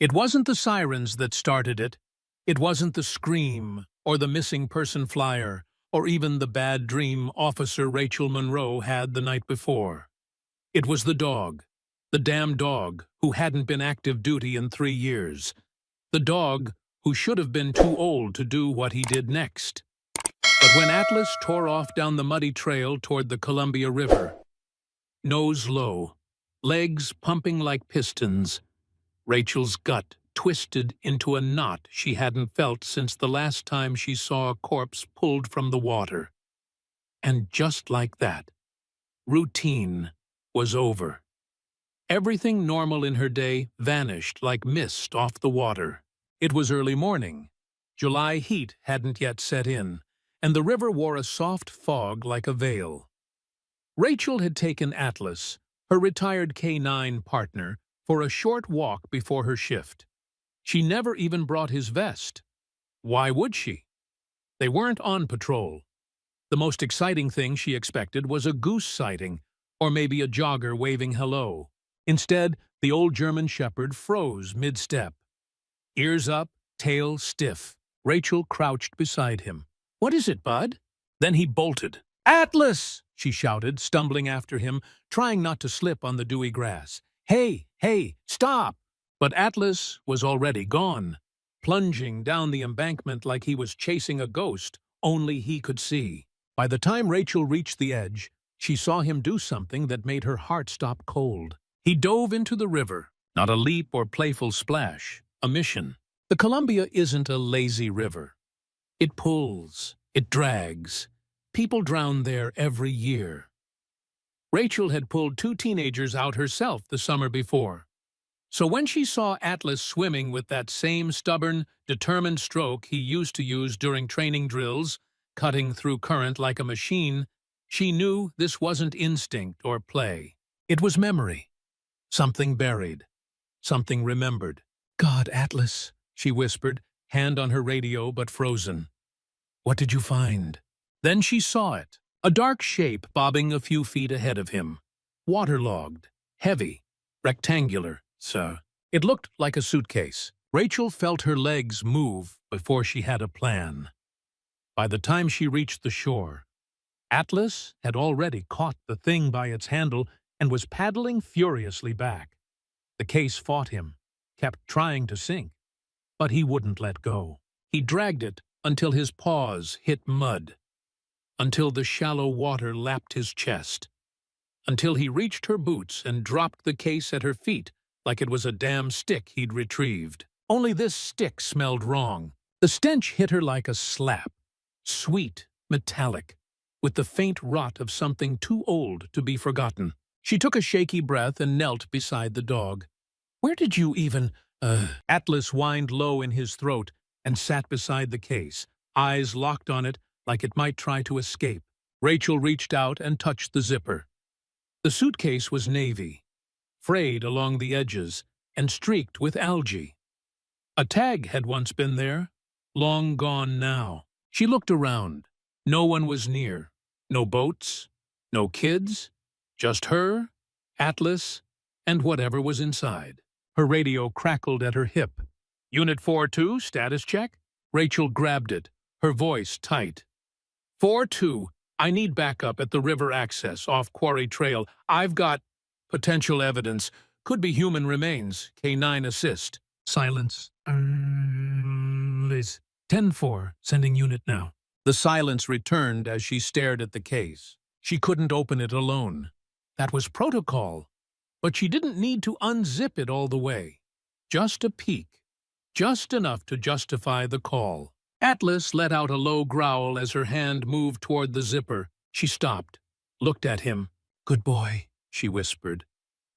It wasn't the sirens that started it. It wasn't the scream or the missing person flyer or even the bad dream Officer Rachel Monroe had the night before. It was the dog. The damn dog who hadn't been active duty in 3 years. The dog who should have been too old to do what he did next. But when Atlas tore off down the muddy trail toward the Columbia River, nose low, legs pumping like pistons, Rachel's gut twisted into a knot she hadn't felt since the last time she saw a corpse pulled from the water. And just like that, routine was over. Everything normal in her day vanished like mist off the water. It was early morning. July heat hadn't yet set in, and the river wore a soft fog like a veil. Rachel had taken Atlas, her retired K-9 partner, for a short walk before her shift. She never even brought his vest. Why would she? They weren't on patrol. The most exciting thing she expected was a goose sighting, or maybe a jogger waving hello. Instead, the old German shepherd froze mid-step. Ears up, tail stiff, Rachel crouched beside him. "What is it, bud?" Then he bolted. "Atlas!" she shouted, stumbling after him, trying not to slip on the dewy grass. Hey, stop!" But Atlas was already gone, plunging down the embankment like he was chasing a ghost only he could see. By the time Rachel reached the edge, she saw him do something that made her heart stop cold. He dove into the river, not a leap or playful splash, a mission. The Columbia isn't a lazy river. It pulls, it drags. People drown there every year. Rachel had pulled 2 teenagers out herself the summer before. So when she saw Atlas swimming with that same stubborn, determined stroke he used to use during training drills, cutting through current like a machine, she knew this wasn't instinct or play. It was memory. Something buried. Something remembered. "God, Atlas," she whispered, hand on her radio but frozen. "What did you find?" Then she saw it. A dark shape bobbing a few feet ahead of him. Waterlogged. Heavy. Rectangular. So it looked like a suitcase. Rachel felt her legs move before she had a plan. By the time she reached the shore, Atlas had already caught the thing by its handle and was paddling furiously back. The case fought him, kept trying to sink, but he wouldn't let go. He dragged it until his paws hit mud, until the shallow water lapped his chest, until he reached her boots and dropped the case at her feet like it was a damn stick he'd retrieved. Only this stick smelled wrong. The stench hit her like a slap, sweet, metallic, with the faint rot of something too old to be forgotten. She took a shaky breath and knelt beside the dog. "Where did you even—" Atlas whined low in his throat and sat beside the case, eyes locked on it like it might try to escape. Rachel reached out and touched the zipper. The suitcase was navy, frayed along the edges and streaked with algae. A tag had once been there, long gone now. She looked around. No one was near. No boats, no kids, just her, Atlas, and whatever was inside. Her radio crackled at her hip. "Unit 4-2, status check?" Rachel grabbed it, her voice tight. 4-2, I need backup at the river access off Quarry Trail. I've got potential evidence. Could be human remains. K-9 assist. Silence. Liz. 10-4, sending unit now. The silence returned as she stared at the case. She couldn't open it alone. That was protocol. But she didn't need to unzip it all the way. Just a peek. Just enough to justify the call. Atlas let out a low growl as her hand moved toward the zipper. She stopped, looked at him. "Good boy," she whispered.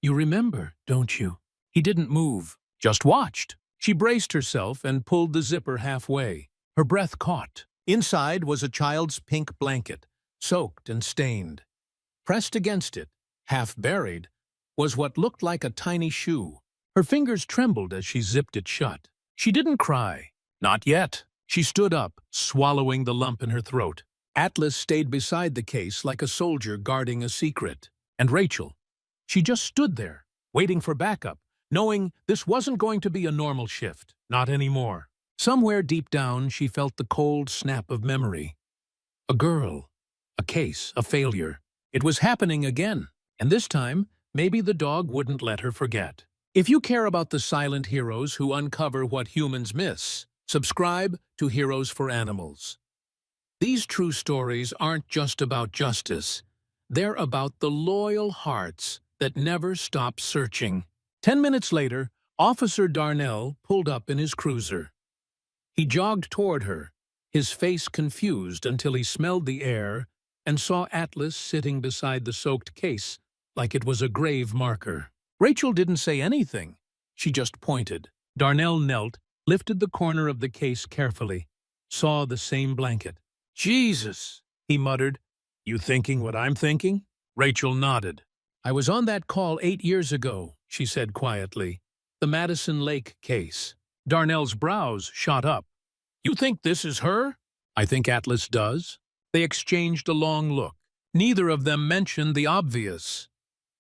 "You remember, don't you?" He didn't move, just watched. She braced herself and pulled the zipper halfway. Her breath caught. Inside was a child's pink blanket, soaked and stained. Pressed against it, half buried, was what looked like a tiny shoe. Her fingers trembled as she zipped it shut. She didn't cry. Not yet. She stood up, swallowing the lump in her throat. Atlas stayed beside the case like a soldier guarding a secret. And Rachel, she just stood there, waiting for backup, knowing this wasn't going to be a normal shift, not anymore. Somewhere deep down, she felt the cold snap of memory. A girl, a case, a failure. It was happening again, and this time, maybe the dog wouldn't let her forget. If you care about the silent heroes who uncover what humans miss, subscribe to Heroes for Animals. These true stories aren't just about justice. They're about the loyal hearts that never stop searching. 10 minutes later, Officer Darnell pulled up in his cruiser. He jogged toward her, his face confused until he smelled the air and saw Atlas sitting beside the soaked case like it was a grave marker. Rachel didn't say anything. She just pointed. Darnell knelt, lifted the corner of the case carefully, saw the same blanket. "Jesus," he muttered. "You thinking what I'm thinking?" Rachel nodded. "I was on that call 8 years ago," she said quietly. "The Madison Lake case." Darnell's brows shot up. "You think this is her?" "I think Atlas does." They exchanged a long look. Neither of them mentioned the obvious.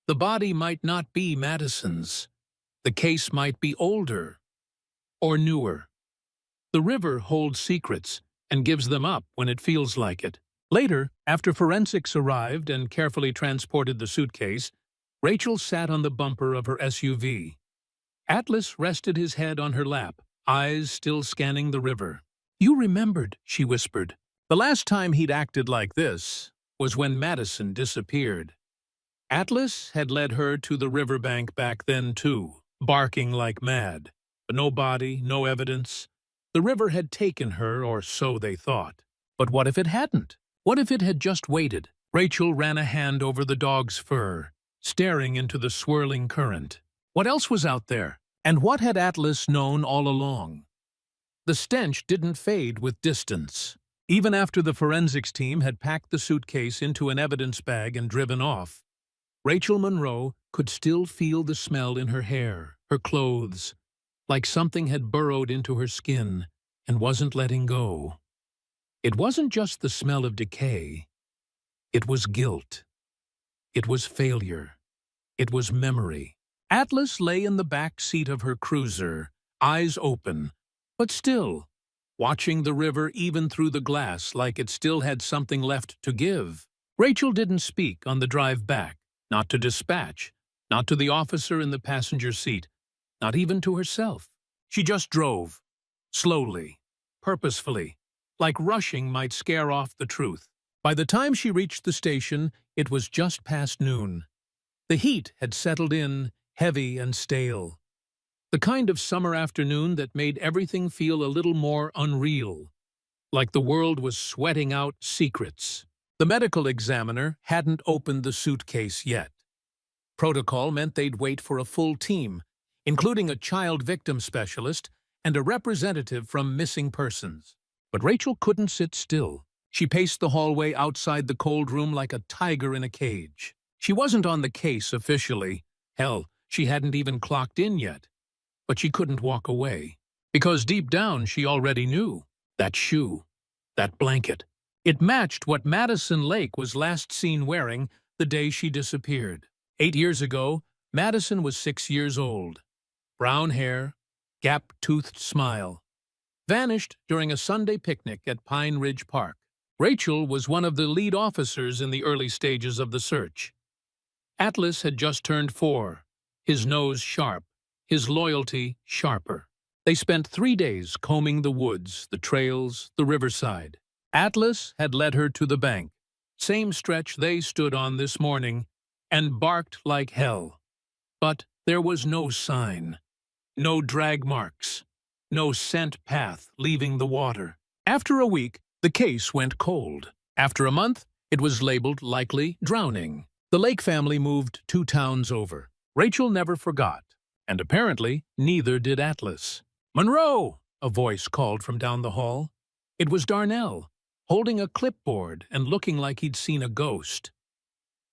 The body might not be Madison's. The case might be older or newer. The river holds secrets and gives them up when it feels like it. Later, after forensics arrived and carefully transported the suitcase, Rachel sat on the bumper of her SUV. Atlas rested his head on her lap, eyes still scanning the river. "You remembered," she whispered. The last time he'd acted like this was when Madison disappeared. Atlas had led her to the riverbank back then too, barking like mad. But no body, no evidence. The river had taken her, or so they thought. But what if it hadn't? What if it had just waited? Rachel ran a hand over the dog's fur, staring into the swirling current. What else was out there? And what had Atlas known all along? The stench didn't fade with distance. Even after the forensics team had packed the suitcase into an evidence bag and driven off, Rachel Monroe could still feel the smell in her hair, her clothes, like something had burrowed into her skin and wasn't letting go. It wasn't just the smell of decay. It was guilt. It was failure. It was memory. Atlas lay in the back seat of her cruiser, eyes open, but still, watching the river even through the glass like it still had something left to give. Rachel didn't speak on the drive back, not to dispatch, not to the officer in the passenger seat, not even to herself. She just drove, slowly, purposefully, like rushing might scare off the truth. By the time she reached the station, it was just past noon. The heat had settled in, heavy and stale. The kind of summer afternoon that made everything feel a little more unreal, like the world was sweating out secrets. The medical examiner hadn't opened the suitcase yet. Protocol meant they'd wait for a full team, including a child victim specialist and a representative from missing persons. But Rachel couldn't sit still. She paced the hallway outside the cold room like a tiger in a cage. She wasn't on the case officially. Hell, she hadn't even clocked in yet. But she couldn't walk away. Because deep down she already knew. That shoe. That blanket. It matched what Madison Lake was last seen wearing the day she disappeared. 8 years ago, Madison was 6 years old. Brown hair, gap-toothed smile. Vanished during a Sunday picnic at Pine Ridge Park. Rachel was one of the lead officers in the early stages of the search. Atlas had just turned 4, his nose sharp, his loyalty sharper. They spent 3 days combing the woods, the trails, the riverside. Atlas had led her to the bank, same stretch they stood on this morning, and barked like hell. But there was no sign, no drag marks, no scent path leaving the water. After a week, the case went cold. After a month, it was labeled likely drowning. The Lake family moved 2 towns over. Rachel never forgot, and apparently neither did Atlas. "Monroe!" a voice called from down the hall. It was Darnell, holding a clipboard and looking like he'd seen a ghost.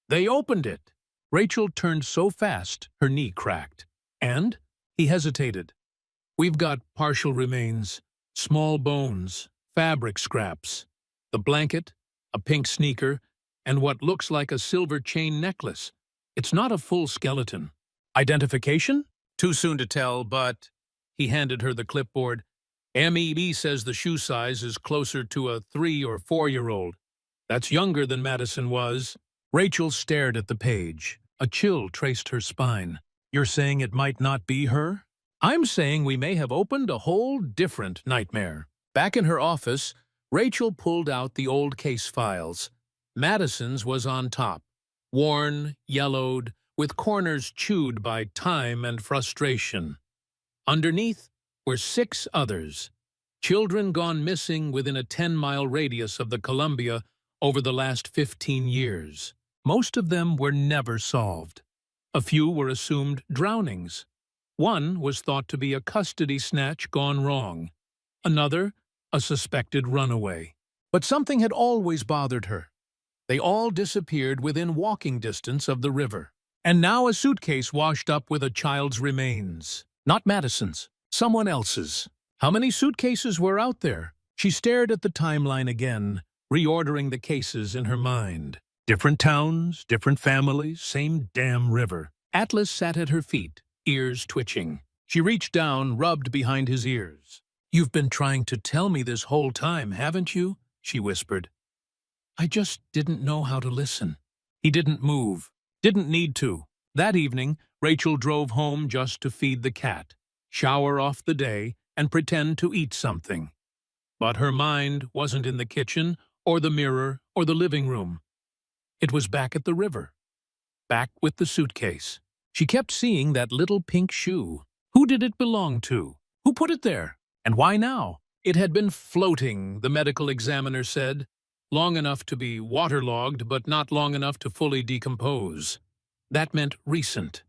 "They opened it." Rachel turned so fast her knee cracked. "And?" He hesitated. "We've got partial remains, small bones, fabric scraps, the blanket, a pink sneaker, and what looks like a silver chain necklace. It's not a full skeleton." "Identification?" Too soon to tell, but he handed her the clipboard. MEB says the shoe size is closer to a 3 or 4-year-old. That's younger than Madison was. Rachel stared at the page. A chill traced her spine. You're saying it might not be her? I'm saying we may have opened a whole different nightmare. Back in her office, Rachel pulled out the old case files. Madison's was on top, worn, yellowed, with corners chewed by time and frustration. Underneath were 6 others, children gone missing within a 10-mile radius of the Columbia over the last 15 years. Most of them were never solved. A few were assumed drownings. One was thought to be a custody snatch gone wrong. Another, a suspected runaway. But something had always bothered her. They all disappeared within walking distance of the river. And now a suitcase washed up with a child's remains. Not Madison's, someone else's. How many suitcases were out there? She stared at the timeline again, reordering the cases in her mind. Different towns, different families, same damn river. Atlas sat at her feet, ears twitching. She reached down, rubbed behind his ears. You've been trying to tell me this whole time, haven't you? She whispered. I just didn't know how to listen. He didn't move. Didn't need to. That evening, Rachel drove home just to feed the cat, shower off the day, and pretend to eat something. But her mind wasn't in the kitchen, or the mirror, or the living room. It was back at the river. Back with the suitcase. She kept seeing that little pink shoe. Who did it belong to? Who put it there? And why now? It had been floating, the medical examiner said, long enough to be waterlogged, but not long enough to fully decompose. That meant recent.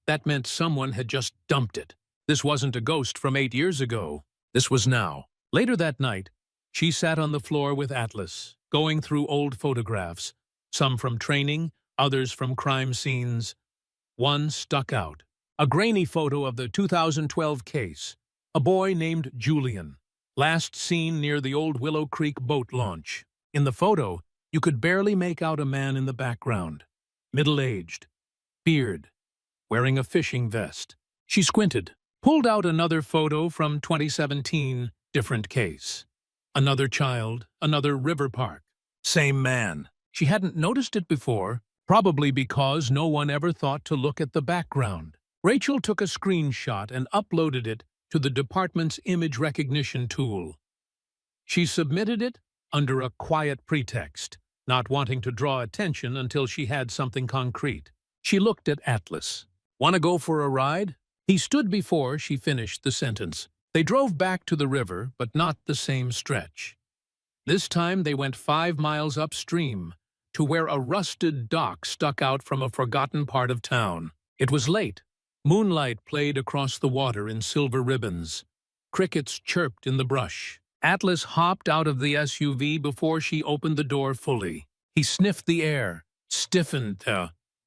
That meant someone had just dumped it. This wasn't a ghost from 8 years ago. This was now. Later that night, she sat on the floor with Atlas, going through old photographs, some from training, others from crime scenes. One stuck out. A grainy photo of the 2012 case. A boy named Julian, last seen near the old Willow Creek boat launch. In the photo, you could barely make out a man in the background. Middle-aged. Beard. Wearing a fishing vest. She squinted. Pulled out another photo from 2017, different case. Another child, another river park. Same man. She hadn't noticed it before, probably because no one ever thought to look at the background. Rachel took a screenshot and uploaded it to the department's image recognition tool. She submitted it under a quiet pretext, not wanting to draw attention until she had something concrete. She looked at Atlas. Want to go for a ride? He stood before she finished the sentence. They drove back to the river, but not the same stretch. This time they went 5 miles upstream, to where a rusted dock stuck out from a forgotten part of town. It was late. Moonlight played across the water in silver ribbons. Crickets chirped in the brush. Atlas hopped out of the SUV before she opened the door fully. He sniffed the air, stiffened,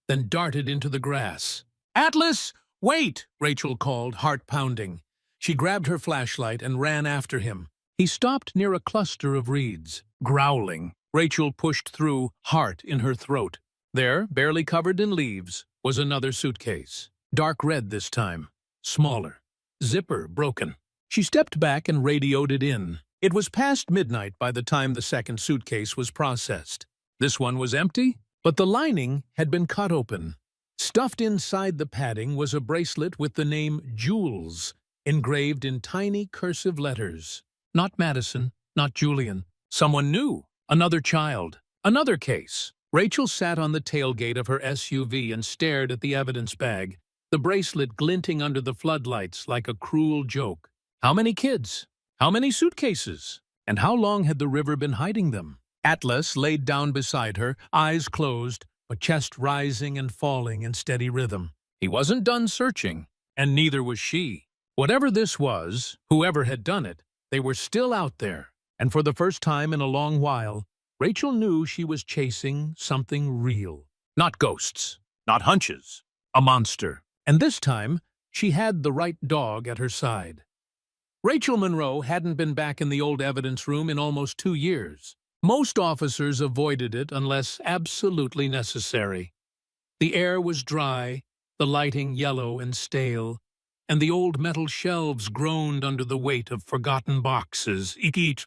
then darted into the grass. "Atlas, wait!" Rachel called, heart pounding. She grabbed her flashlight and ran after him. He stopped near a cluster of reeds, growling. Rachel pushed through, heart in her throat. There, barely covered in leaves, was another suitcase. Dark red this time, smaller. Zipper broken. She stepped back and radioed it in. It was past midnight by the time the second suitcase was processed. This one was empty, but the lining had been cut open. Stuffed inside the padding was a bracelet with the name Jules, engraved in tiny cursive letters. Not Madison, not Julian. Someone new. Another child. Another case. Rachel sat on the tailgate of her SUV and stared at the evidence bag, the bracelet glinting under the floodlights like a cruel joke. How many kids? How many suitcases? And how long had the river been hiding them? Atlas laid down beside her, eyes closed, but chest rising and falling in steady rhythm. He wasn't done searching, and neither was she. Whatever this was, whoever had done it, they were still out there. And for the first time in a long while, Rachel knew she was chasing something real. Not ghosts, not hunches, a monster. And this time, she had the right dog at her side. Rachel Monroe hadn't been back in the old evidence room in almost 2 years. Most officers avoided it unless absolutely necessary. The air was dry, the lighting yellow and stale, and the old metal shelves groaned under the weight of forgotten boxes, each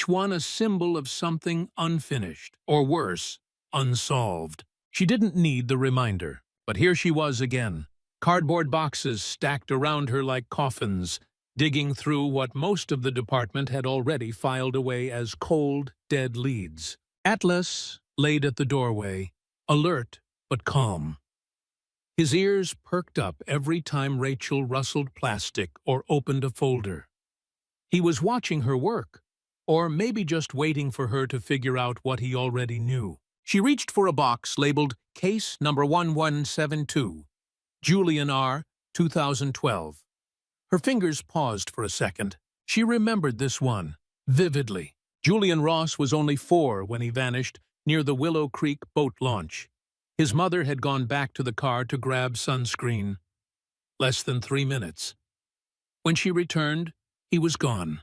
one a symbol of something unfinished, or worse, unsolved. She didn't need the reminder, but here she was again. Cardboard boxes stacked around her like coffins, digging through what most of the department had already filed away as cold, dead leads. Atlas laid at the doorway, alert but calm. His ears perked up every time Rachel rustled plastic or opened a folder. He was watching her work, or maybe just waiting for her to figure out what he already knew. She reached for a box labeled Case Number 1172, Julian R., 2012. Her fingers paused for a second. She remembered this one, vividly. Julian Ross was only 4 when he vanished near the Willow Creek boat launch. His mother had gone back to the car to grab sunscreen. Less than 3 minutes. When she returned, he was gone.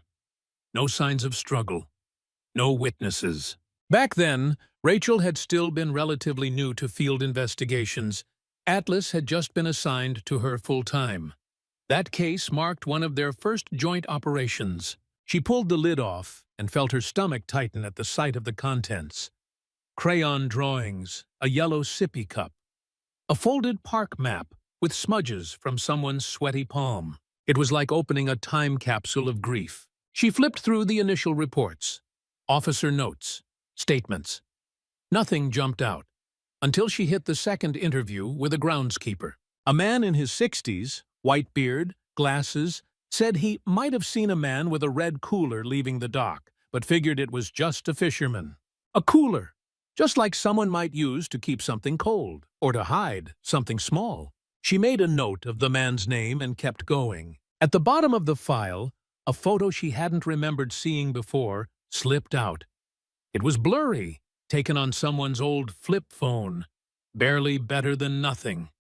No signs of struggle. No witnesses. Back then, Rachel had still been relatively new to field investigations. Atlas had just been assigned to her full-time. That case marked one of their first joint operations. She pulled the lid off and felt her stomach tighten at the sight of the contents. Crayon drawings, a yellow sippy cup, a folded park map with smudges from someone's sweaty palm. It was like opening a time capsule of grief. She flipped through the initial reports, officer notes, statements. Nothing jumped out, until she hit the second interview with a groundskeeper. A man in his 60s, white beard, glasses, said he might have seen a man with a red cooler leaving the dock, but figured it was just a fisherman. A cooler, just like someone might use to keep something cold, or to hide something small. She made a note of the man's name and kept going. At the bottom of the file, a photo she hadn't remembered seeing before slipped out. It was blurry, taken on someone's old flip phone, barely better than nothing.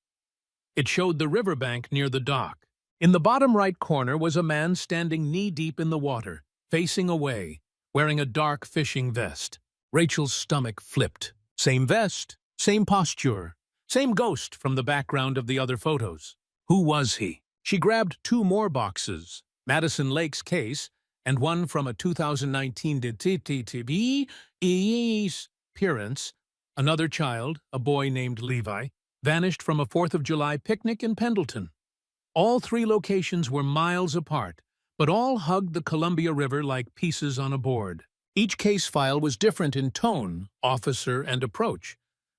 It showed the riverbank near the dock. In the bottom right corner was a man standing knee-deep in the water, facing away, wearing a dark fishing vest. Rachel's stomach flipped. Same vest, same posture, same ghost from the background of the other photos. Who was he? She grabbed 2 more boxes, Madison Lake's case, and one from a 2019 appearance. Another child, a boy named Levi, vanished from a 4th of July picnic in Pendleton. All 3 locations were miles apart, but all hugged the Columbia River like pieces on a board. Each case file was different in tone, officer, and approach,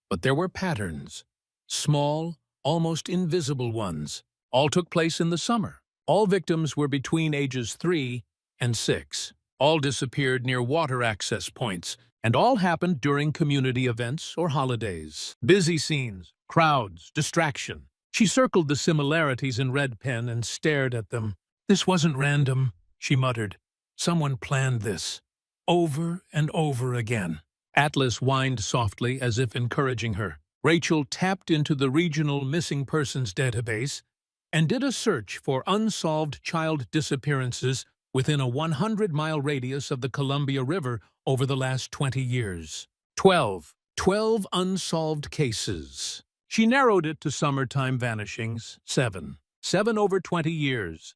but there were patterns. Small, almost invisible ones. All took place in the summer. All victims were between ages 3 and 6. All disappeared near water access points, and all happened during community events or holidays. Busy scenes, crowds, distraction. She circled the similarities in red pen and stared at them. This wasn't random, she muttered. Someone planned this. Over and over again. Atlas whined softly as if encouraging her. Rachel tapped into the regional missing persons database and did a search for unsolved child disappearances within a 100-mile radius of the Columbia River over the last 20 years. 12 unsolved cases. She narrowed it to summertime vanishings, 7 over 20 years.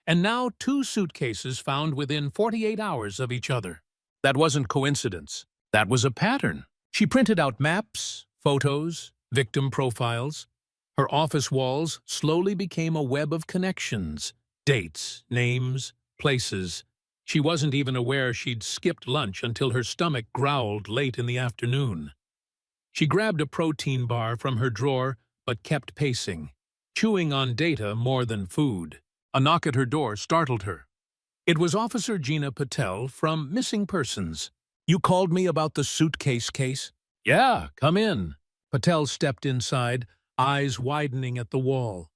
And now 2 suitcases found within 48 hours of each other. That wasn't coincidence. That was a pattern. She printed out maps, photos, victim profiles. Her office walls slowly became a web of connections, dates, names, places. She wasn't even aware she'd skipped lunch until her stomach growled late in the afternoon. She grabbed a protein bar from her drawer, but kept pacing, chewing on data more than food. A knock at her door startled her. It was Officer Gina Patel from Missing Persons. "You called me about the suitcase case?" "Yeah, come in." Patel stepped inside, eyes widening at the wall.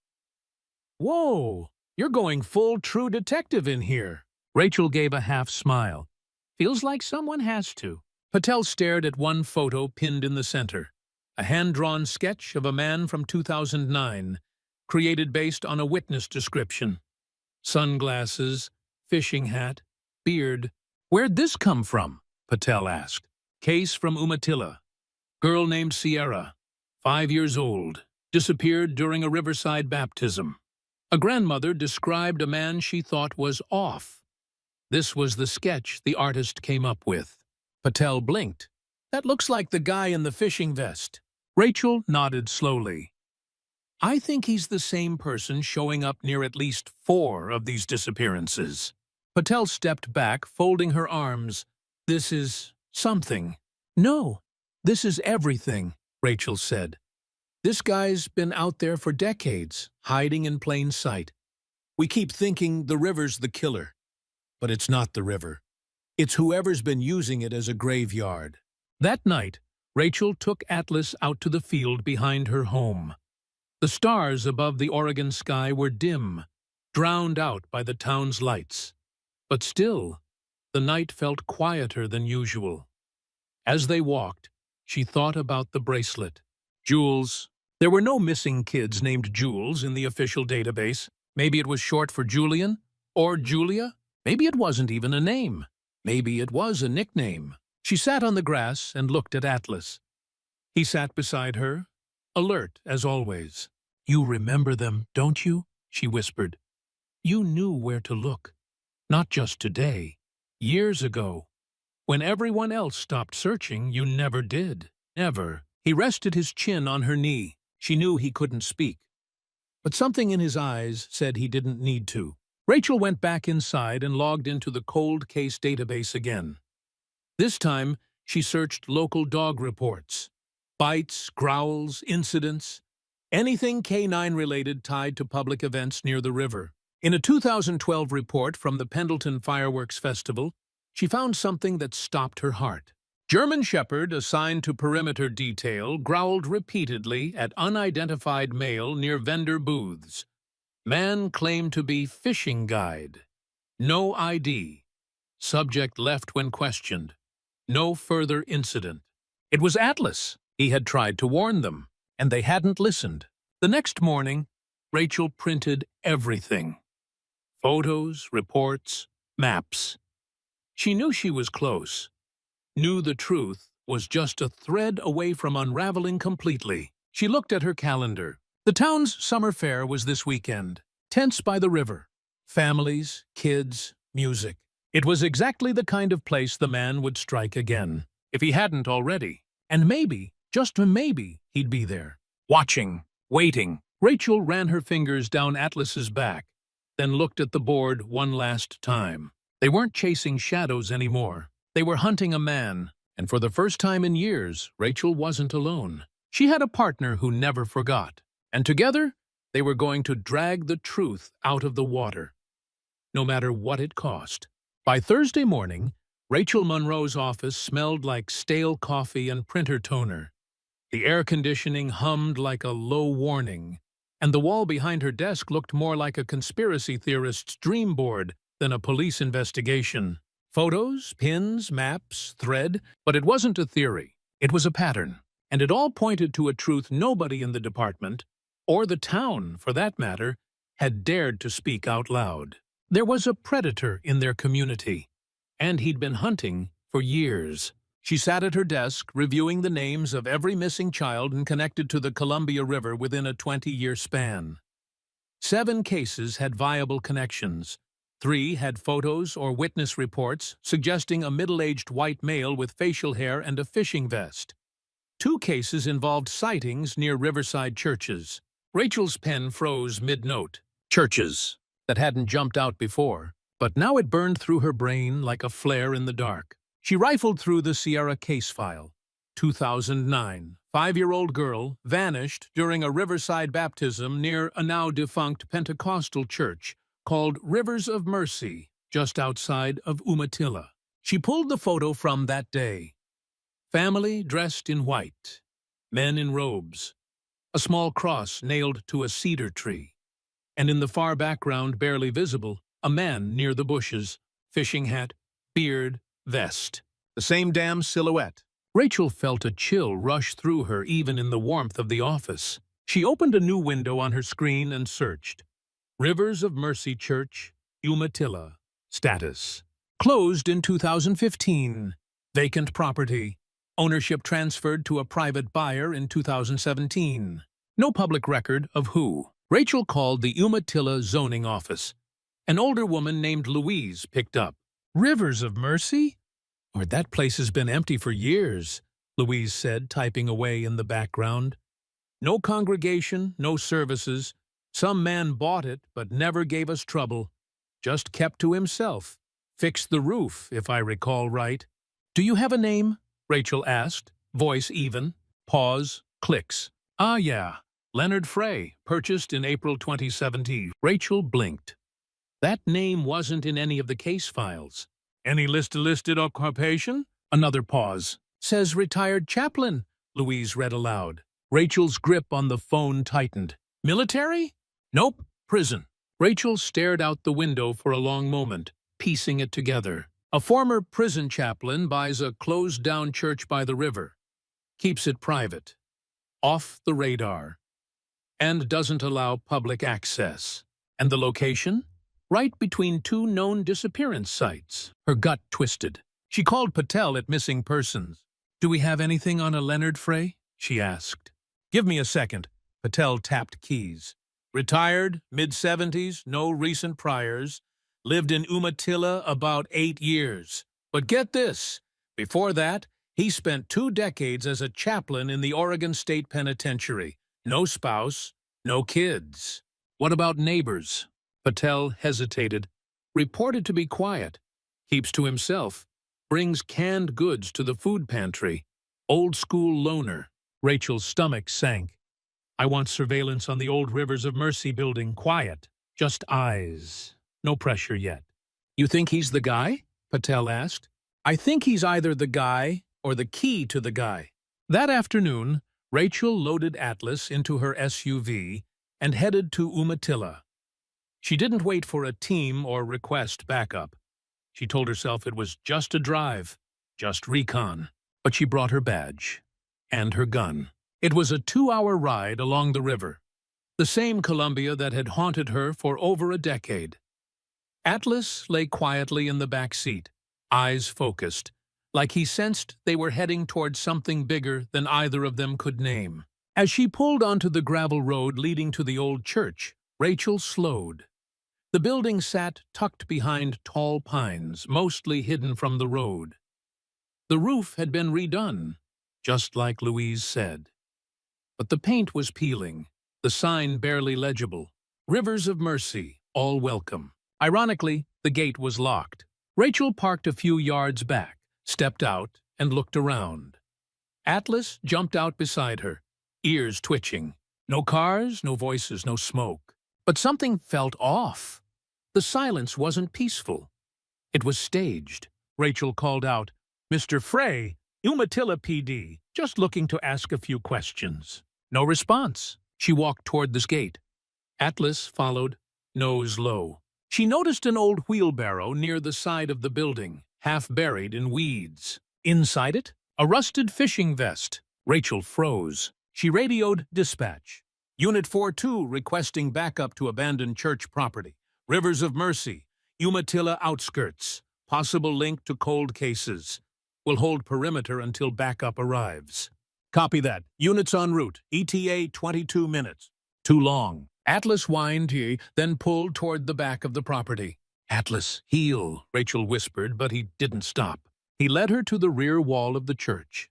"Whoa, you're going full True Detective in here." Rachel gave a half smile. "Feels like someone has to." Patel stared at one photo pinned in the center, a hand-drawn sketch of a man from 2009, created based on a witness description. Sunglasses, fishing hat, beard. "Where'd this come from?" Patel asked. "Case from Umatilla. Girl named Sierra, 5 years old." disappeared during a riverside baptism. A grandmother described a man she thought was off. This was the sketch the artist came up with. Patel blinked. "That looks like the guy in the fishing vest." Rachel nodded slowly. "I think he's the same person showing up near at least 4 of these disappearances." Patel stepped back, folding her arms. "This is something." "No, this is everything," Rachel said. "This guy's been out there for decades, hiding in plain sight. We keep thinking the river's the killer, but it's not the river. It's whoever's been using it as a graveyard." That night, Rachel took Atlas out to the field behind her home. The stars above the Oregon sky were dim, drowned out by the town's lights. But still, the night felt quieter than usual. As they walked, she thought about the bracelet. Jules. There were no missing kids named Jules in the official database. Maybe it was short for Julian or Julia. Maybe it wasn't even a name. Maybe it was a nickname. She sat on the grass and looked at Atlas. He sat beside her, alert as always. "You remember them, don't you?" she whispered. "You knew where to look. Not just today. Years ago. When everyone else stopped searching, you never did. Never." He rested his chin on her knee. She knew he couldn't speak. But something in his eyes said he didn't need to. Rachel went back inside and logged into the cold case database again. This time, she searched local dog reports. Bites, growls, incidents. Anything K9-related tied to public events near the river. In a 2012 report from the Pendleton Fireworks Festival, she found something that stopped her heart. German Shepherd assigned to perimeter detail growled repeatedly at unidentified male near vendor booths. Man claimed to be fishing guide. No ID. Subject left when questioned. No further incident. It was Atlas. He had tried to warn them, and they hadn't listened. The next morning, Rachel printed everything. Photos, reports, maps. She knew she was close. Knew the truth was just a thread away from unraveling completely. She looked at her calendar. The town's summer fair was this weekend. Tents by the river. Families, kids, music. It was exactly the kind of place the man would strike again, if he hadn't already. And maybe, just maybe, he'd be there. Watching, waiting. Rachel ran her fingers down Atlas's back, then looked at the board one last time. They weren't chasing shadows anymore. They were hunting a man, and for the first time in years, Rachel wasn't alone. She had a partner who never forgot, and together, they were going to drag the truth out of the water, no matter what it cost. By Thursday morning, Rachel Monroe's office smelled like stale coffee and printer toner. The air conditioning hummed like a low warning, and the wall behind her desk looked more like a conspiracy theorist's dream board than a police investigation. Photos, pins, maps, thread, but it wasn't a theory. It was a pattern, and it all pointed to a truth nobody in the department, or the town for that matter, had dared to speak out loud. There was a predator in their community, and he'd been hunting for years. She sat at her desk, reviewing the names of every missing child and connected to the Columbia River within a 20-year span. 7 cases had viable connections. 3 had photos or witness reports suggesting a middle-aged white male with facial hair and a fishing vest. 2 cases involved sightings near riverside churches. Rachel's pen froze mid-note. Churches. That hadn't jumped out before, but now it burned through her brain like a flare in the dark. She rifled through the Sierra case file. 2009. 5-year-old girl vanished during a riverside baptism near a now-defunct Pentecostal church called Rivers of Mercy, just outside of Umatilla. She pulled the photo from that day. Family dressed in white. Men in robes. A small cross nailed to a cedar tree. And in the far background, barely visible, a man near the bushes. Fishing hat, beard, vest. The same damn silhouette. Rachel felt a chill rush through her even in the warmth of the office. She opened a new window on her screen and searched. Rivers of Mercy Church, Umatilla. Status. Closed in 2015. Vacant property. Ownership transferred to a private buyer in 2017. No public record of who. Rachel called the Umatilla zoning office. An older woman named Louise picked up. Rivers of Mercy? Or that place has been empty for years, Louise said, typing away in the background. No congregation, no services. Some man bought it, but never gave us trouble. Just kept to himself. Fixed the roof, if I recall right. Do you have a name? Rachel asked, voice even. Pause, clicks. Ah, yeah. Leonard Frey, purchased in April 2017. Rachel blinked. That name wasn't in any of the case files. Any listed occupation? Another pause. Says retired chaplain, Louise read aloud. Rachel's grip on the phone tightened. Military? Nope, prison. Rachel stared out the window for a long moment, piecing it together. A former prison chaplain buys a closed-down church by the river, keeps it private, off the radar, and doesn't allow public access. And the location? Right between two known disappearance sites. Her gut twisted. She called Patel at Missing Persons. Do we have anything on a Leonard Frey? She asked. Give me a second. Patel tapped keys. Retired, mid-70s, no recent priors. Lived in Umatilla about 8 years. But get this, before that, he spent 2 decades as a chaplain in the Oregon State Penitentiary. No spouse, no kids. What about neighbors? Patel hesitated. Reported to be quiet. Keeps to himself. Brings canned goods to the food pantry. Old-school loner. Rachel's stomach sank. I want surveillance on the old Rivers of Mercy building. Quiet. Just eyes. No pressure yet. You think he's the guy? Patel asked. I think he's either the guy or the key to the guy. That afternoon, Rachel loaded Atlas into her SUV and headed to Umatilla. She didn't wait for a team or request backup. She told herself it was just a drive, just recon. But she brought her badge and her gun. It was a 2-hour ride along the river, the same Columbia that had haunted her for over a decade. Atlas lay quietly in the back seat, eyes focused, like he sensed they were heading towards something bigger than either of them could name. As she pulled onto the gravel road leading to the old church, Rachel slowed. The building sat tucked behind tall pines, mostly hidden from the road. The roof had been redone, just like Louise said. But the paint was peeling, the sign barely legible. Rivers of Mercy, all welcome. Ironically, the gate was locked. Rachel parked a few yards back, stepped out, and looked around. Atlas jumped out beside her, ears twitching. No cars, no voices, no smoke. But something felt off. The silence wasn't peaceful. It was staged. Rachel called out, Mr. Frey, Umatilla PD, just looking to ask a few questions. No response. She walked toward this gate. Atlas followed, nose low. She noticed an old wheelbarrow near the side of the building, half buried in weeds. Inside it, a rusted fishing vest. Rachel froze. She radioed dispatch. Unit 4-2 requesting backup to abandoned church property. Rivers of Mercy, Umatilla outskirts. Possible link to cold cases. Will hold perimeter until backup arrives. Copy that. Units en route. ETA 22 minutes. Too long. Atlas whined, then pulled toward the back of the property. Atlas, heel, Rachel whispered, but he didn't stop. He led her to the rear wall of the church.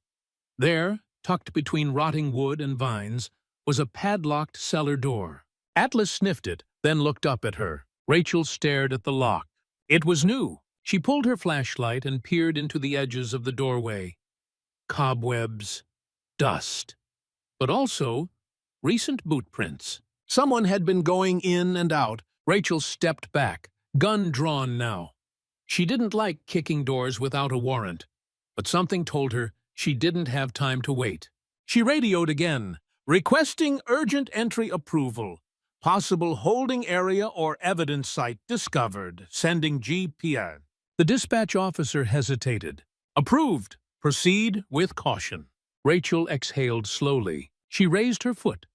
There, tucked between rotting wood and vines, was a padlocked cellar door. Atlas sniffed it, then looked up at her. Rachel stared at the lock. It was new. She pulled her flashlight and peered into the edges of the doorway. Cobwebs, dust, but also recent boot prints. Someone had been going in and out. Rachel stepped back, gun drawn now. She didn't like kicking doors without a warrant, but something told her she didn't have time to wait. She radioed again, requesting urgent entry approval. Possible holding area or evidence site discovered. Sending GPS. The dispatch officer hesitated. Approved. Proceed with caution. Rachel exhaled slowly. She raised her foot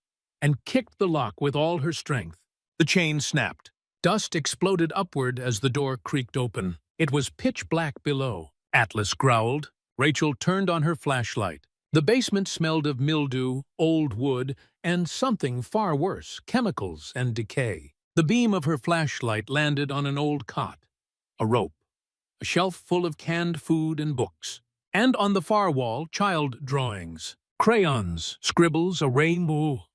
and kicked the lock with all her strength. The chain snapped. Dust exploded upward as the door creaked open. It was pitch black below. Atlas growled. Rachel turned on her flashlight. The basement smelled of mildew, old wood, and something far worse, chemicals and decay. The beam of her flashlight landed on an old cot, a rope, a shelf full of canned food and books, and on the far wall, child drawings, crayons, scribbles, a rainbow.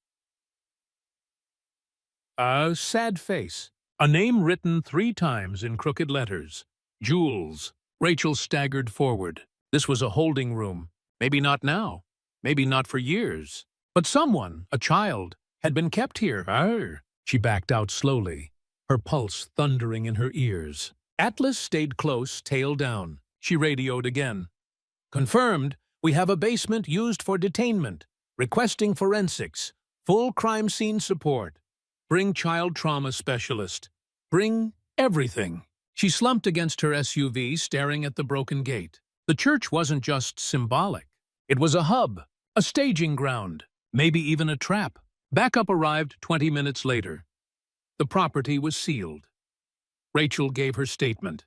A sad face, a name written 3 times in crooked letters. Jules. Rachel staggered forward. This was a holding room. Maybe not now. Maybe not for years. But someone, a child, had been kept here. Arr! She backed out slowly, her pulse thundering in her ears. Atlas stayed close, tail down. She radioed again. Confirmed, we have a basement used for detainment. Requesting forensics. Full crime scene support. Bring child trauma specialist. Bring everything. She slumped against her SUV, staring at the broken gate. The church wasn't just symbolic. It was a hub, a staging ground, maybe even a trap. Backup arrived 20 minutes later. The property was sealed. Rachel gave her statement.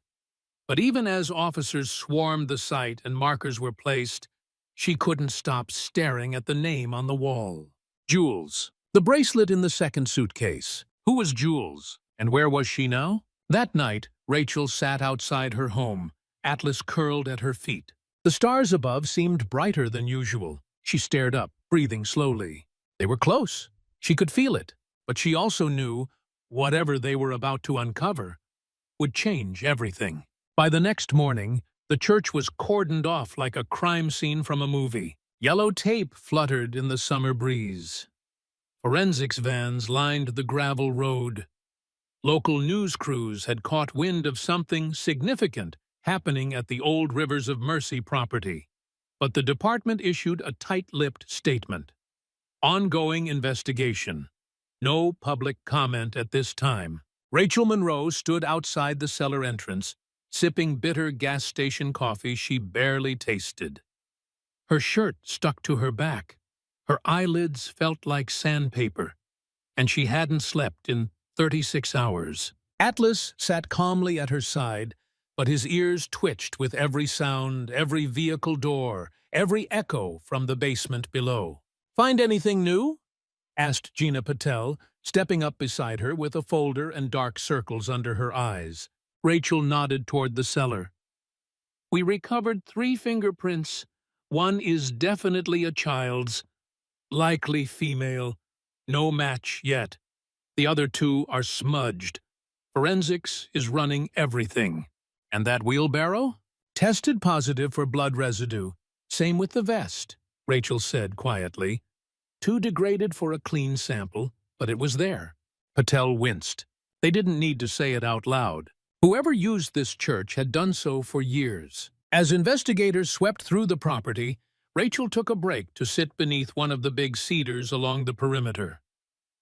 But even as officers swarmed the site and markers were placed, she couldn't stop staring at the name on the wall. Jules. The bracelet in the second suitcase. Who was Jules? And where was she now? That night, Rachel sat outside her home, Atlas curled at her feet. The stars above seemed brighter than usual. She stared up, breathing slowly. They were close. She could feel it. But she also knew whatever they were about to uncover would change everything. By the next morning, the church was cordoned off like a crime scene from a movie. Yellow tape fluttered in the summer breeze. Forensics vans lined the gravel road. Local news crews had caught wind of something significant happening at the Old Rivers of Mercy property. But the department issued a tight-lipped statement. Ongoing investigation. No public comment at this time. Rachel Monroe stood outside the cellar entrance, sipping bitter gas station coffee she barely tasted. Her shirt stuck to her back. Her eyelids felt like sandpaper, and she hadn't slept in 36 hours. Atlas sat calmly at her side, but his ears twitched with every sound, every vehicle door, every echo from the basement below. "Find anything new?" asked Gina Patel, stepping up beside her with a folder and dark circles under her eyes. Rachel nodded toward the cellar. "We recovered 3 fingerprints. One is definitely a child's, likely female. No match yet. The other 2 are smudged. Forensics is running everything. And that wheelbarrow? Tested positive for blood residue. Same with the vest," Rachel said quietly. "Too degraded for a clean sample, but it was there." Patel winced. They didn't need to say it out loud. Whoever used this church had done so for years. As investigators swept through the property, Rachel took a break to sit beneath one of the big cedars along the perimeter.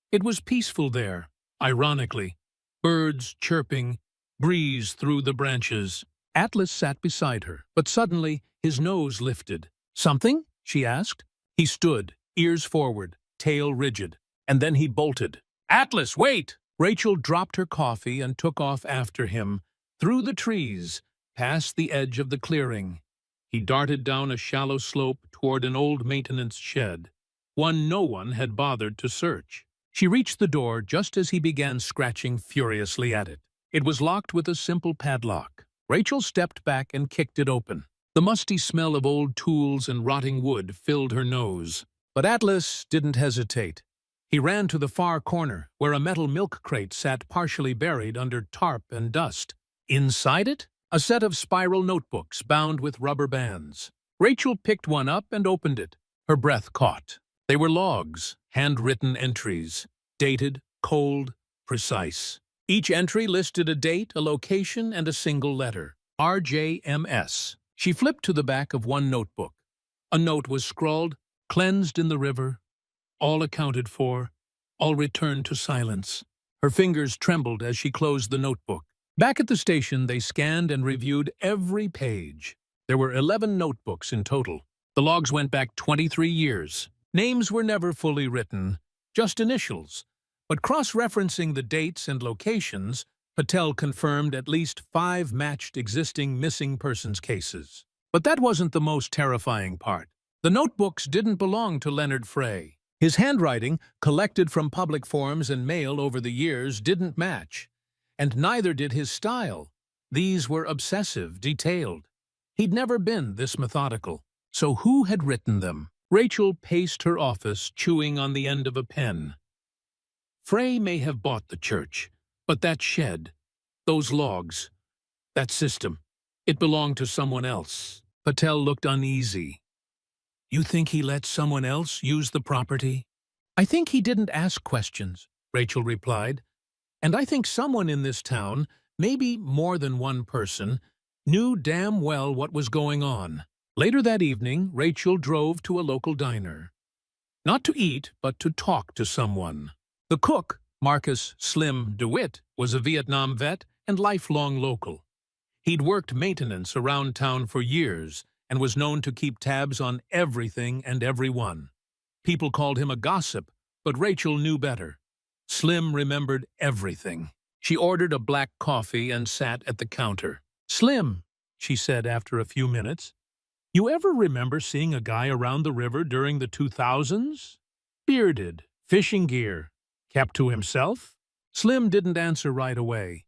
It was peaceful there, ironically. Birds chirping, breeze through the branches. Atlas sat beside her, but suddenly his nose lifted. "Something?" she asked. He stood, ears forward, tail rigid, and then he bolted. "Atlas, wait!" Rachel dropped her coffee and took off after him, through the trees, past the edge of the clearing. He darted down a shallow slope toward an old maintenance shed, one no one had bothered to search. She reached the door just as he began scratching furiously at it. It was locked with a simple padlock. Rachel stepped back and kicked it open. The musty smell of old tools and rotting wood filled her nose. But Atlas didn't hesitate. He ran to the far corner, where a metal milk crate sat partially buried under tarp and dust. Inside it, a set of spiral notebooks bound with rubber bands. Rachel picked one up and opened it. Her breath caught. They were logs, handwritten entries, dated, cold, precise. Each entry listed a date, a location, and a single letter. RJMS. She flipped to the back of one notebook. A note was scrawled, "Cleansed in the river, all accounted for, all returned to silence." Her fingers trembled as she closed the notebook. Back at the station, they scanned and reviewed every page. There were 11 notebooks in total. The logs went back 23 years. Names were never fully written, just initials. But cross-referencing the dates and locations, Patel confirmed at least 5 matched existing missing persons cases. But that wasn't the most terrifying part. The notebooks didn't belong to Leonard Frey. His handwriting, collected from public forms and mail over the years, didn't match. And neither did his style. These were obsessive, detailed. He'd never been this methodical. So who had written them? Rachel paced her office, chewing on the end of a pen. Frey may have bought the church, but that shed, those logs, that system, it belonged to someone else. Patel looked uneasy. You think he let someone else use the property? I think he didn't ask questions, Rachel replied. And I think someone in this town, maybe more than one person, knew damn well what was going on. Later that evening, Rachel drove to a local diner. Not to eat, but to talk to someone. The cook, Marcus Slim DeWitt, was a Vietnam vet and lifelong local. He'd worked maintenance around town for years and was known to keep tabs on everything and everyone. People called him a gossip, but Rachel knew better. Slim remembered everything. She ordered a black coffee and sat at the counter. Slim, she said after a few minutes, you ever remember seeing a guy around the river during the 2000s? Bearded, fishing gear, kept to himself? Slim didn't answer right away.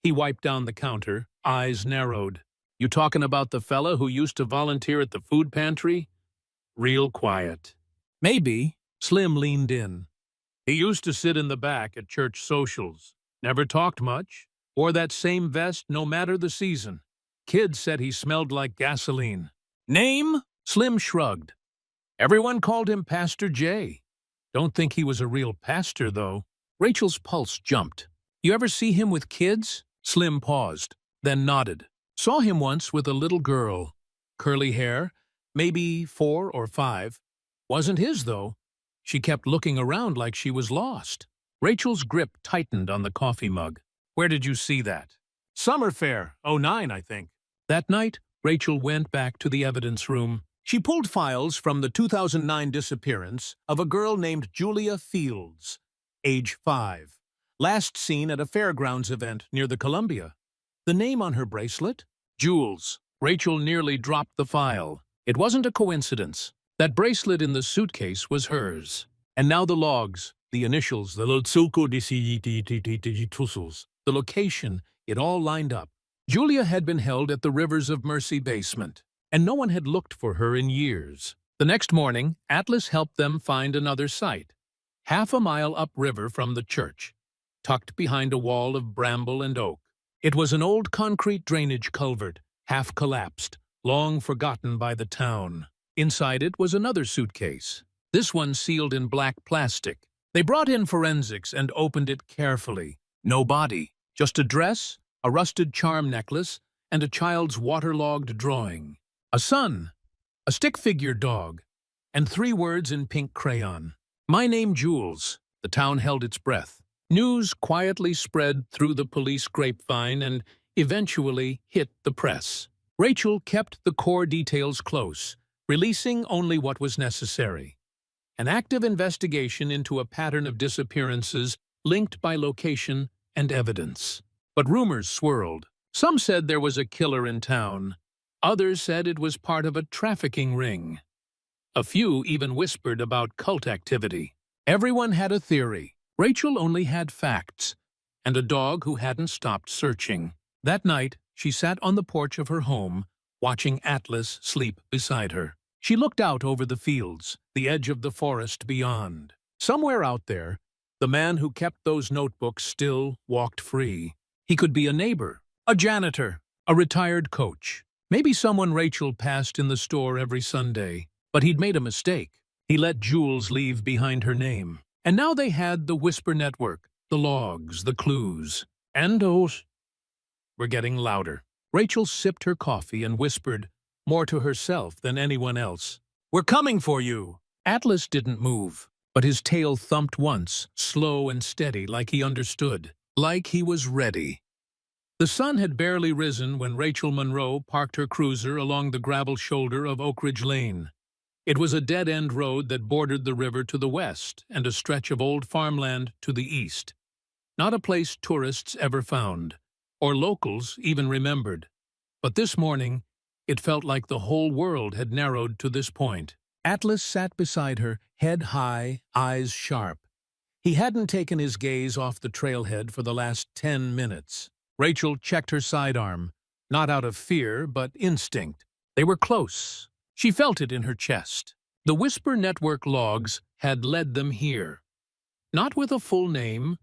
He wiped down the counter, eyes narrowed. You talking about the fella who used to volunteer at the food pantry? Real quiet. Maybe. Slim leaned in. He used to sit in the back at church socials. Never talked much. Wore that same vest no matter the season. Kids said he smelled like gasoline. Name? Slim shrugged. Everyone called him Pastor J. Don't think he was a real pastor, though. Rachel's pulse jumped. You ever see him with kids? Slim paused, then nodded. Saw him once with a little girl. Curly hair, maybe 4 or 5. Wasn't his, though. She kept looking around like she was lost. Rachel's grip tightened on the coffee mug. Where did you see that? Summer Fair, '09, I think. That night, Rachel went back to the evidence room. She pulled files from the 2009 disappearance of a girl named Julia Fields, age 5, last seen at a fairgrounds event near the Columbia. The name on her bracelet? Jules. Rachel nearly dropped the file. It wasn't a coincidence. That bracelet in the suitcase was hers. And now the logs, the initials, the location, it all lined up. Julia had been held at the Rivers of Mercy basement, and no one had looked for her in years. The next morning, Atlas helped them find another site, half a mile upriver from the church, tucked behind a wall of bramble and oak. It was an old concrete drainage culvert, half collapsed, long forgotten by the town. Inside it was another suitcase, this one sealed in black plastic. They brought in forensics and opened it carefully. No body, just a dress, a rusted charm necklace, and a child's waterlogged drawing. A sun, a stick-figure dog, and 3 words in pink crayon. My name Jules. The town held its breath. News quietly spread through the police grapevine and eventually hit the press. Rachel kept the core details close, releasing only what was necessary. An active investigation into a pattern of disappearances linked by location and evidence. But rumors swirled. Some said there was a killer in town. Others said it was part of a trafficking ring. A few even whispered about cult activity. Everyone had a theory. Rachel only had facts, and a dog who hadn't stopped searching. That night, she sat on the porch of her home, watching Atlas sleep beside her. She looked out over the fields, the edge of the forest beyond. Somewhere out there, the man who kept those notebooks still walked free. He could be a neighbor, a janitor, a retired coach. Maybe someone Rachel passed in the store every Sunday. But he'd made a mistake. He let Jules leave behind her name. And now they had the Whisper Network, the logs, the clues. And those were getting louder. Rachel sipped her coffee and whispered, more to herself than anyone else, "We're coming for you!" Atlas didn't move, but his tail thumped once, slow and steady, like he understood, like he was ready. The sun had barely risen when Rachel Monroe parked her cruiser along the gravel shoulder of Oak Ridge Lane. It was a dead-end road that bordered the river to the west and a stretch of old farmland to the east. Not a place tourists ever found, or locals even remembered. But this morning, it felt like the whole world had narrowed to this point. Atlas sat beside her, head high, eyes sharp. He hadn't taken his gaze off the trailhead for the last 10 minutes. Rachel checked her sidearm, not out of fear, but instinct. They were close. She felt it in her chest. The Whisper Network logs had led them here. Not with a full name,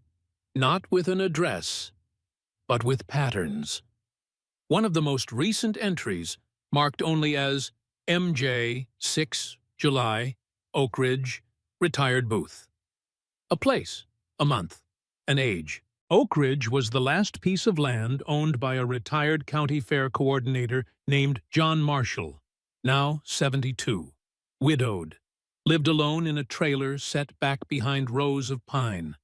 not with an address, but with patterns. One of the most recent entries, marked only as MJ 6 July, Oak Ridge, retired booth. A place, a month, an age. Oak Ridge was the last piece of land owned by a retired county fair coordinator named John Marshall, now 72. Widowed, lived alone in a trailer set back behind rows of pine.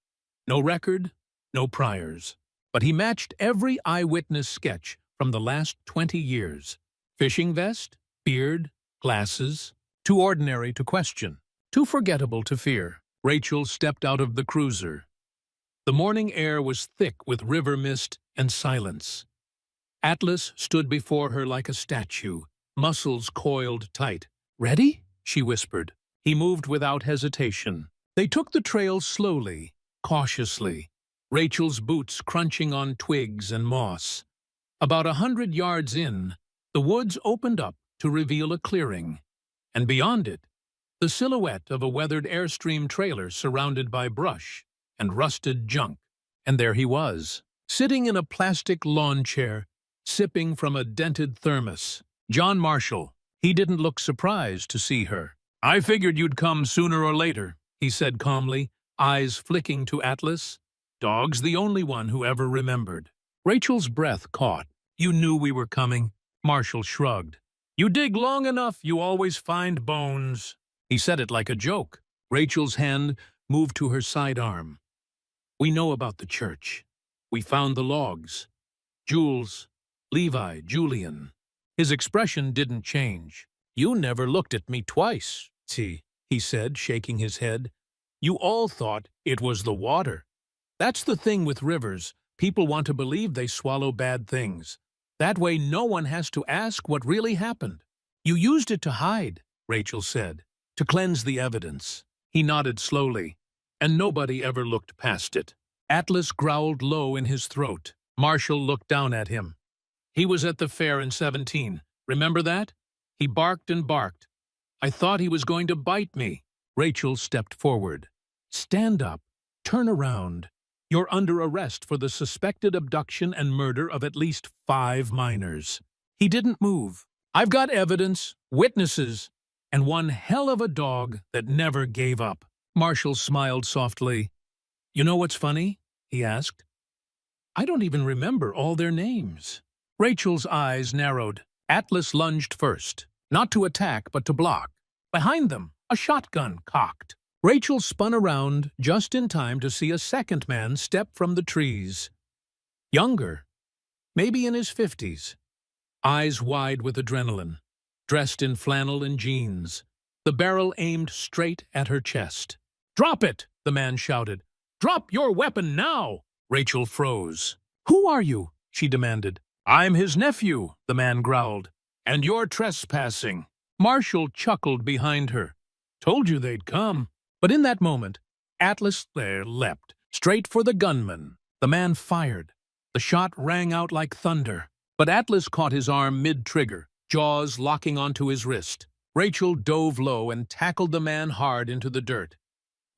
No record, no priors. But he matched every eyewitness sketch from the last 20 years. Fishing vest, beard, glasses. Too ordinary to question, too forgettable to fear. Rachel stepped out of the cruiser. The morning air was thick with river mist and silence. Atlas stood before her like a statue, muscles coiled tight. "Ready?" she whispered. He moved without hesitation. They took the trail slowly, cautiously, Rachel's boots crunching on twigs and moss. About 100 yards in, the woods opened up to reveal a clearing, and beyond it, the silhouette of a weathered Airstream trailer surrounded by brush and rusted junk. And there he was, sitting in a plastic lawn chair, sipping from a dented thermos. John Marshall. He didn't look surprised to see her. "I figured you'd come sooner or later," he said calmly, eyes flicking to Atlas. Dog's the only one who ever remembered. Rachel's breath caught. "You knew we were coming." Marshall shrugged. "You dig long enough, you always find bones." He said it like a joke. Rachel's hand moved to her sidearm. "We know about the church. We found the logs. Jules, Levi, Julian." His expression didn't change. "You never looked at me twice, see," he said, shaking his head. "You all thought it was the water. That's the thing with rivers. People want to believe they swallow bad things. That way no one has to ask what really happened." "You used it to hide," Rachel said, "to cleanse the evidence." He nodded slowly, and nobody ever looked past it. Atlas growled low in his throat. Marshall looked down at him. "He was at the fair in 17. Remember that? He barked and barked. I thought he was going to bite me." Rachel stepped forward. "Stand up. Turn around. You're under arrest for the suspected abduction and murder of at least 5 minors." He didn't move. "I've got evidence, witnesses, and one hell of a dog that never gave up." Marshall smiled softly. "You know what's funny?" he asked. "I don't even remember all their names." Rachel's eyes narrowed. Atlas lunged first, not to attack but to block. Behind them, a shotgun cocked. Rachel spun around just in time to see a second man step from the trees. Younger, maybe in his 50s, eyes wide with adrenaline, dressed in flannel and jeans, the barrel aimed straight at her chest. "Drop it!" the man shouted. "Drop your weapon now!" Rachel froze. "Who are you?" she demanded. "I'm his nephew," the man growled. "And you're trespassing." Marshall chuckled behind her. "Told you they'd come." But in that moment, Atlas there leapt, straight for the gunman. The man fired. The shot rang out like thunder. But Atlas caught his arm mid-trigger, jaws locking onto his wrist. Rachel dove low and tackled the man hard into the dirt,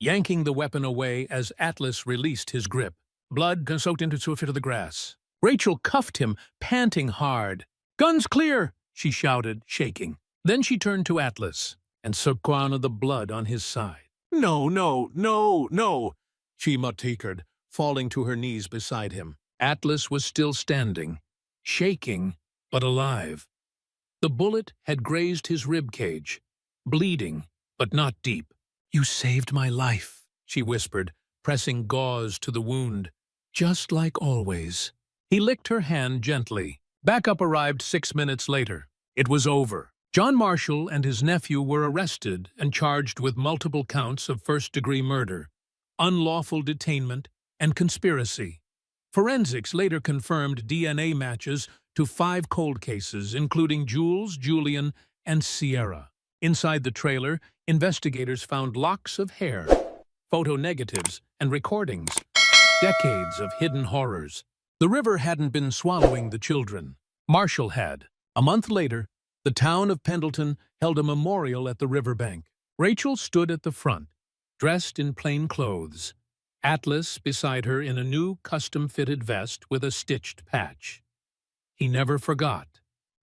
yanking the weapon away as Atlas released his grip. Blood soaked into the grass. Rachel cuffed him, panting hard. "Guns clear!" she shouted, shaking. Then she turned to Atlas and sucked the blood on his side. "No, no, no, no!" she muttered, falling to her knees beside him. Atlas was still standing, shaking, but alive. The bullet had grazed his rib cage, bleeding, but not deep. "You saved my life," she whispered, pressing gauze to the wound. "Just like always." He licked her hand gently. Backup arrived 6 minutes later. It was over. John Marshall and his nephew were arrested and charged with multiple counts of first-degree murder, unlawful detainment, and conspiracy. Forensics later confirmed DNA matches to 5 cold cases, including Jules, Julian, and Sierra. Inside the trailer, investigators found locks of hair, photo negatives, and recordings, decades of hidden horrors. The river hadn't been swallowing the children. Marshall had. A month later, the town of Pendleton held a memorial at the riverbank. Rachel stood at the front, dressed in plain clothes, Atlas beside her in a new custom-fitted vest with a stitched patch. He never forgot.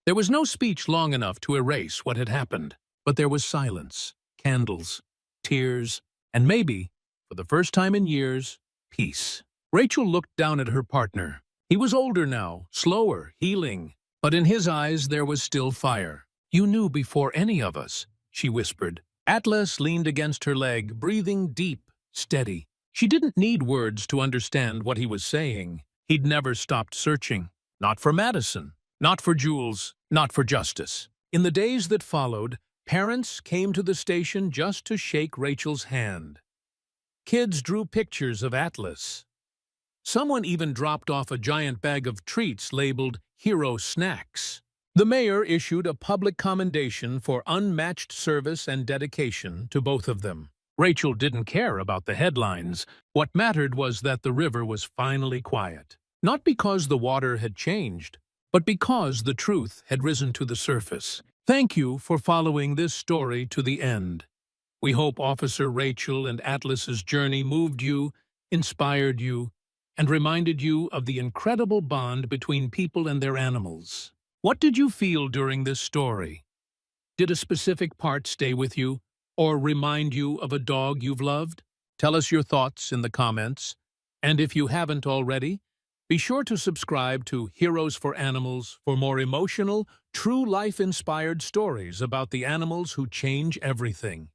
There was no speech long enough to erase what had happened, but there was silence, candles, tears, and maybe, for the first time in years, peace. Rachel looked down at her partner. He was older now, slower, healing, but in his eyes there was still fire. "You knew before any of us," she whispered. Atlas leaned against her leg, breathing deep, steady. She didn't need words to understand what he was saying. He'd never stopped searching. Not for Madison, not for Jules, not for justice. In the days that followed, parents came to the station just to shake Rachel's hand. Kids drew pictures of Atlas. Someone even dropped off a giant bag of treats labeled Hero Snacks. The mayor issued a public commendation for unmatched service and dedication to both of them. Rachel didn't care about the headlines. What mattered was that the river was finally quiet. Not because the water had changed, but because the truth had risen to the surface. Thank you for following this story to the end. We hope Officer Rachel and Atlas's journey moved you, inspired you, and reminded you of the incredible bond between people and their animals. What did you feel during this story? Did a specific part stay with you, or remind you of a dog you've loved? Tell us your thoughts in the comments, and if you haven't already, be sure to subscribe to Heroes for Animals for more emotional, true life-inspired stories about the animals who change everything.